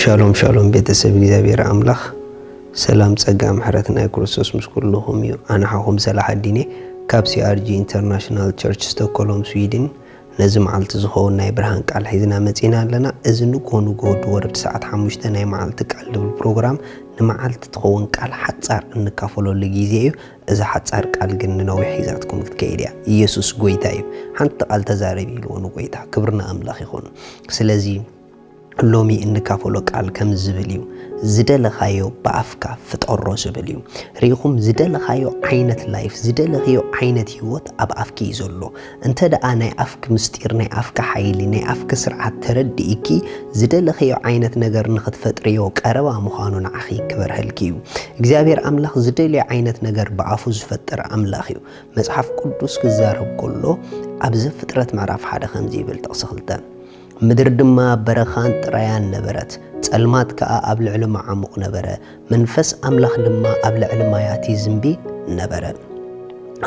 شالوم شالوم ቤተሰብ እግዚአብሔር አምላክ ሰላም ጸጋ ምሕረትና ክርስቶስ ምስኩልኩም እዩ አና ሐኹም ሰላህ አዲኔ ካብ ሲአርጂ ኢንተርናሽናል ቸርች ስቶክሆልም ስዊድን ነዚ መዓልቲ ዝኸውን ናይ ብርሃን ቃል ሒዝና መጺና ኣለና እዚ ንኮኑ ጎድ ወርድ ሰዓት 5 ናይ መዓልቲ ቃል ድብል ፕሮግራም ንመዓልቲ ትኸውን ቃል ሓጻር እንካፈለሉ ጊዜ እዩ እዚ ሓጻር ቃል ግን ነዊሕ ሒዛትኩም ክትከይድያ ኢየሱስ ጎይታ እዩ ሓንቲ ቃል ተዛረቢ ኢልዎ ጎይታ ክብርና አምላኽ ይኹን ስለዚ ሎሚ እንካፈሎ ቃል ከም ዝብል እዩ ዝደለኻዮ በአፍካ ፍጠሮ ዝብል እዩ ሪኹም ዝደለኻዮ ዓይነት ላይፍ ዝደለኻዮ ዓይነት ህይወት ኣብ አፍኪ ዘሎ እንተ ደኣ ናይ አፍክ ምስጢር ናይ አፍካ ሓይሊ ናይ አፍክ ስርዓት ተረዲእኪ ዝደለኻዮ ዓይነት ነገር ንኽትፈጥርዮ ቀረባ ምዃኑ ንዓኺ ክበርህልኪ እዩ እግዚአብሔር አምላኽ ዝደልዮ ዓይነት ነገር በአፉ ዝፈጥር አምላኽ እዩ መጽሓፍ ቅዱስ ክዛረብ ከሎ ኣብ ዘፍጥረት ምዕራፍ 1 ከምዚ ይብል ጥቕሲ 2 ምድር ድማ በረኻን ጥራያን ነበረት ጸልማት ከኣ ኣብ ልዕሊ መዓሙቕ ነበረ መንፈስ አምላኽ ድማ ኣብ ልዕሊ ማያት ይዝንቢ ነበረ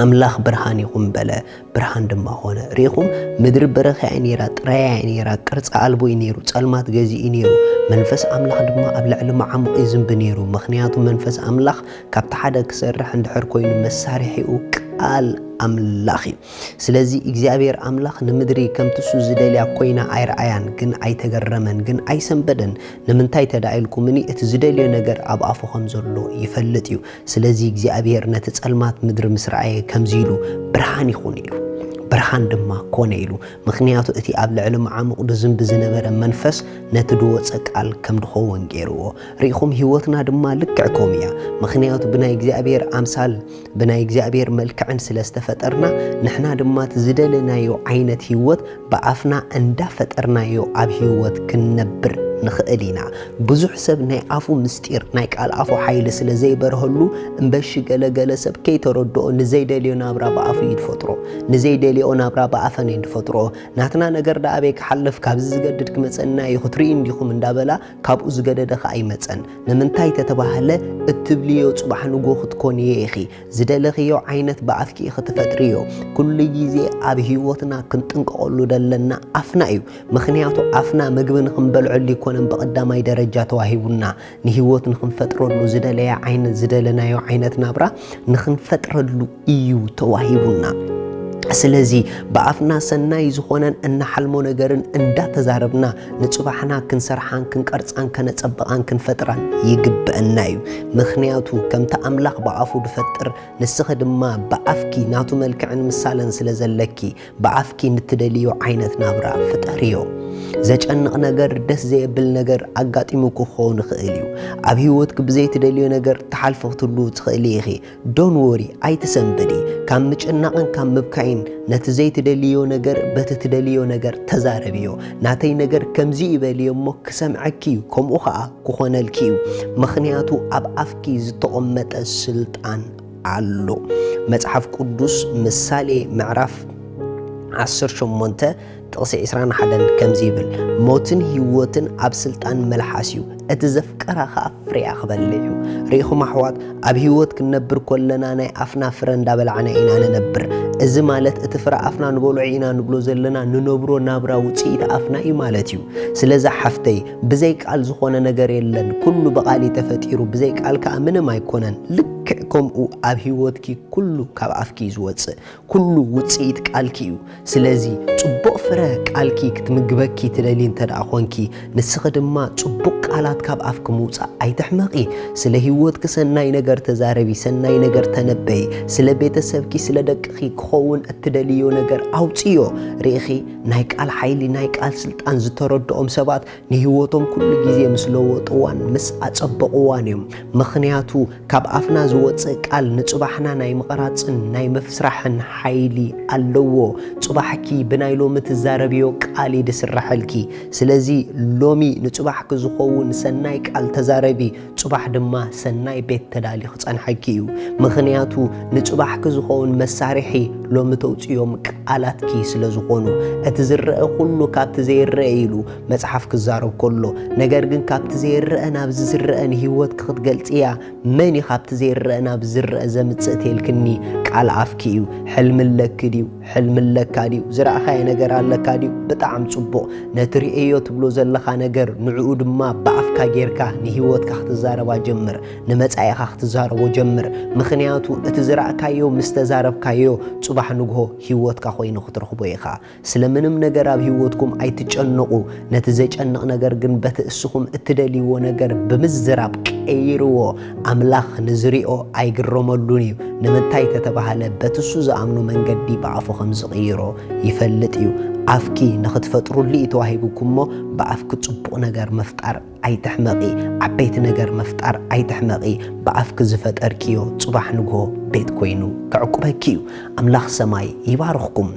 አምላኽ ብርሃን ይኹን በለ ብርሃን ድማ ሆነ ሪኹም ምድር በረኻ ነይራ ጥራያ ነይራ ቅርጽ አልቦ ነይሩ ጸልማት ገዚኢ ነይሩ መንፈስ አምላኽ ድማ ኣብ ልዕሊ መዓሙቕ ይዝንቢ ነይሩ ምኽንያቱ መንፈስ አምላኽ ካብቲ ሓደ ክሰርሕ እንድሕር ኮይኑ መሳርሒኡ ቃል አምላኽ ስለዚ እግዚአብሔር አምላኽ ንምድሪ ከምትሱ ዝደልያ ኮይና አይርአያን ግን አይተገረመን ግን አይሰንበደን ንምንታይ ተዳኢልኩምኒ እቲ ዝደልዮ ነገር ኣብ አፉኹም ዘሎ ይፈልጥ እዩ ስለዚ እግዚአብሔር ነቲ ጸልማት ምድሪ ምስራኤ ከምዚሉ ብርሃን ይኹን ኢሉ ብርሃን ድማ ኮነ ኢሉ ምኽንያቱ እቲ ኣብ ልዕሊ መዓሙቕ ዝንብ ዝነበረ መንፈስ ነቲ ድወፀ ቃል ከም ድኸውን ገይርዎ ሪኢኹም ህይወትና ድማ ልክዕኮም እያ ምኽንያቱ ብናይ እግዚአብሔር አምሳል ብናይ እግዚአብሔር መልክዕን ስለዝተፈጠርና ንሕና ድማ ዝደለናዮ ዓይነት ህይወት በአፍና እንዳፈጠርናዮ ኣብ ህይወት ክንነብር ንኽእል ኢና ብዙሕ ሰብ ናይ አፉ ምስጢር ናይ ቃል አፉ ሓይሊ ስለ ዘይበርህሉ እምበሽ ገለገለ ሰብ ከይተረድኦ ንዘይደልዮ ናብራ በአፉ ይድፈጥሮ ንዘይደልዮ ናብራ በአፈን ይድፈጥሮ ናትና ነገር ዳኣበይ ክሓልፍ ካብ ዝገድድ ክመፀና ይኽትርኢ እንዲኹም እንዳበላ ካብኡ ዝገደደ ከኣይመፀን ንምንታይ ተተባህለ እትብልዮ ጽባሕ ንጎ ክትኮን ኢኺ ዝደለኽዮ ዓይነት በአፍኪ ክትፈጥርዮ ኩሉ ግዜ ኣብ ህይወትና ክንጥንቀቐሉ ደለና አፍና እዩ ምኽንያቱ አፍና ምግቢ ንኽንበልዐሉ ኮነን በቀዳማይ ደረጃ ተዋሂቡና ንህይወት ንኽንፈጥረሉ ዝደለያ ዓይነት ዝደለናዮ ዓይነት ናብራ ንኽንፈጥረሉ እዩ ተዋሂቡና ስለዚ በአፍና ሰናይ ዝኾነን እናሐልሞ ነገርን እንዳተዛረብና ንጽባሕና ክንሰርሓን ክንቀርጻን ከነጸብቃን ክንፈጥራን ይግብአና እዩ ምኽንያቱ ከምታ አምላኽ በአፉ ድፈጥር ንስኺ ድማ በአፍኪ ናቱ መልክዕን ምሳለን ስለዘለኪ በአፍኪ ንትደልዮ ዓይነት ናብራ ፍጠርዮ ዘጨንቕ ነገር ደስ ዘይብል ነገር አጋጢሙ ክኾን ይኽእል እዩ ኣብ ህይወትክ ብዘይ ትደልዮ ነገር ተሓልፈኽትሉ ትኽእል ኢኺ ዶን ወሪ ኣይትሰንበዲ ካብ ምጭናቕን ካብ ምብካይን ነቲ ዘይትደልዮ ነገር በቲ ትደልዮ ነገር ተዛረብዮ ናተይ ነገር ከምዚ ይበልዮ እሞ ክሰምዐኪ እዩ ከምኡ ከዓ ክኾነልኪ እዩ ምኽንያቱ ኣብ አፍኪ ዝተቐመጠ ስልጣን ኣሎ መጽሓፍ ቅዱስ ምሳሌ ምዕራፍ 18 ጥቕሲ 21 ከምዚ ይብል ሞትን ህይወትን ኣብ ስልጣን መልሓስ እዩ እቲ ዘፍቀራ ኸኣ ፍሬያ ክበልዕ እዩ ሪኢኹም ኣሕዋት ኣብ ህይወት ክንነብር ከለና ናይ አፍና ፍረ እንዳበላዕና ኢና ንነብር እዚ ማለት እቲ ፍረ አፍና ንበልዖ ኢና ንብሎ ዘለና ንነብሮ ናብራ ውፅኢት አፍና እዩ ማለት እዩ ስለዚ ሓፍተይ ብዘይ ቃል ዝኾነ ነገር የለን ኩሉ በቃሊ ተፈጢሩ ብዘይ ቃል ከዓ ምንም ኣይኮነን ልክዕ ከምኡ ኣብ ህይወትኪ ኩሉ ካብ አፍኪ ዝወፅእ ኩሉ ውፅኢት ቃልኪ እዩ ስለዚ ጽቡቕ ፍረ ቃልኪ ክትምግበኪ ትደሊ እንተደኣ ኮንኪ ንስኺ ድማ ጽቡቕ ቃላት ካብ አፍኪ ምውፃእ ኣይትሕመቂ ስለ ህይወትኪ ሰናይ ነገር ተዛረቢ ሰናይ ነገር ተነበይ ስለ ቤተሰብኪ ስለ ደቅኺ ክኸውን እትደልዮ ነገር አውፅዮ ሪኢኺ ናይ ቃል ሓይሊ ናይ ቃል ስልጣን ዝተረድኦም ሰባት ንህይወቶም ኩሉ ግዜ ምስ ለወጥዋን ምስ አጸበቕዋን እዮም ምኽንያቱ ካብ አፍና ዝወፅእ ቃል ንጽባሕና ናይ ምቕራፅን ናይ መፍስራሕን ሓይሊ ኣለዎ ጽባሕኪ ብናይ ሎሚ ትዛረብዮ ቃል ይድስራሐልኪ ስለዚ ሎሚ ንጽባሕኪ ዝኸውን ሰናይ ቃል ተዛረቢ ጽባሕ ድማ ሰናይ ቤት ተዳሊ ክጸንሐኪ እዩ ምኽንያቱ ንጽባሕኪ ዝኸውን መሳርሒ ሎሚ ተውፅዮም ቃላትኪ ስለ ዝኾኑ እቲ ዝረአ ኩሉ ካብቲ ዘይረአ ኢሉ መጽሓፍ ክዛረብ ከሎ ነገር ግን ካብቲ ዘይረአ ናብ ዝረአ ንህይወት ክትገልጽያ መን ካብቲ ዘይረአ ናብ ዝረአ ዘምጽእ ተልክኒ ቃል ኣፍኪ እዩ ሕልምለክ ድዩ ሕልምለካ ድዩ ዝረኣኻየ ነገር ኣለካ ድዩ ብጣዕሚ ጽቡቕ ነቲ ርእዮ ትብሎ ዘለኻ ነገር ንዕኡ ድማ ብኣፍካ ጌርካ ንህይወትካ ክትዛረባ ጀምር ንመጻኢኻ ክትዛረቦ ጀምር ምኽንያቱ እቲ ዝረኣካዮ ምስ ተዛረብካዮ ጽባሕ ንግሆ ህይወትካ ኮይኑ ክትረኽቦ ኢኻ ስለምንም ነገር ኣብ ህይወትኩም ኣይትጨነቁ ነቲ ዘጨንቕ ነገር ግን በቲ እስኹም እትደልይዎ ነገር ብምዝራብ ቀይርዎ ኣምላኽ ንዝሪኦ ኣይግረመሉን እዩ ንምንታይ ተተባሃለ በቲ እሱ ዝኣምኑ መንገዲ ብኣፉ ከም ዝቕይሮ ይፈልጥ እዩ ኣፍኪ ንኽትፈጥሩሉ ተዋሂብኩሞ ብኣፍኪ ጽቡቕ ነገር መፍጣር ኣይትሕመቂ ዓበይቲ ነገር መፍጣር ኣይትሕመቂ ብኣፍኪ ዝፈጠርክዮ ጽባሕ ንግሆ ቤት ኮይኑ ክዕቁበኪ እዩ ኣምላኽ ሰማይ ይባርኽኩም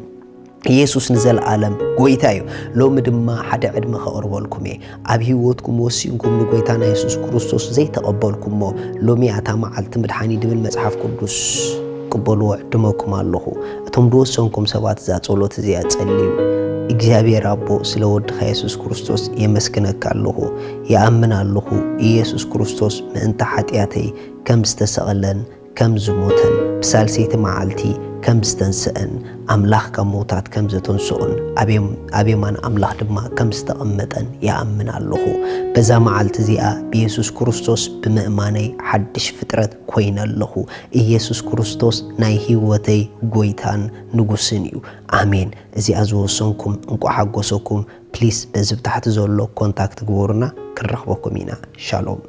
ኢየሱስ ንዘለዓለም ጎይታ እዩ ሎሚ ድማ ሓደ ዕድመ ከቕርበልኩም እየ ኣብ ህይወትኩም ወሲንኩም ንጎይታና ኢየሱስ ክርስቶስ ዘይተቐበልኩሞ ሎሚ ኣታ መዓልቲ ምድሓኒ ድብል መጽሓፍ ቅዱስ ቅበልዎ ዕድመኩም ኣለኹ እቶም ድወሰንኩም ሰባት እዛ ጸሎት እዚኣ ጸልዩ እግዚአብሔር አቦ ስለ ወድኻ ኢየሱስ ክርስቶስ የመስክነካ ኣለኹ ያአምን ኣለኹ ኢየሱስ ክርስቶስ ምእንተ ኃጢአተይ ከም ዝተሰቐለን ከም ዝሞተን ብሳልሰይቲ መዓልቲ ከም ዝተንስአን ኣምላኽ ካብ ሞታት ከም ዝተንስኡን ኣቤማን ኣምላኽ ድማ ከም ዝተቐመጠን ያአምን ኣለኹ በዛ መዓልቲ እዚኣ ብኢየሱስ ክርስቶስ ብምእማነይ ሓድሽ ፍጥረት ኮይነ ኣለኹ ኢየሱስ ክርስቶስ ናይ ህይወተይ ጎይታን ንጉስን እዩ ኣሜን እዚኣ ዝወሰንኩም እንቋ ሓጎሰኩም ፕሊዝ በዚ ታሕቲ ዘሎ ኮንታክት ግበሩና ክንረኽበኩም ኢና ሻሎም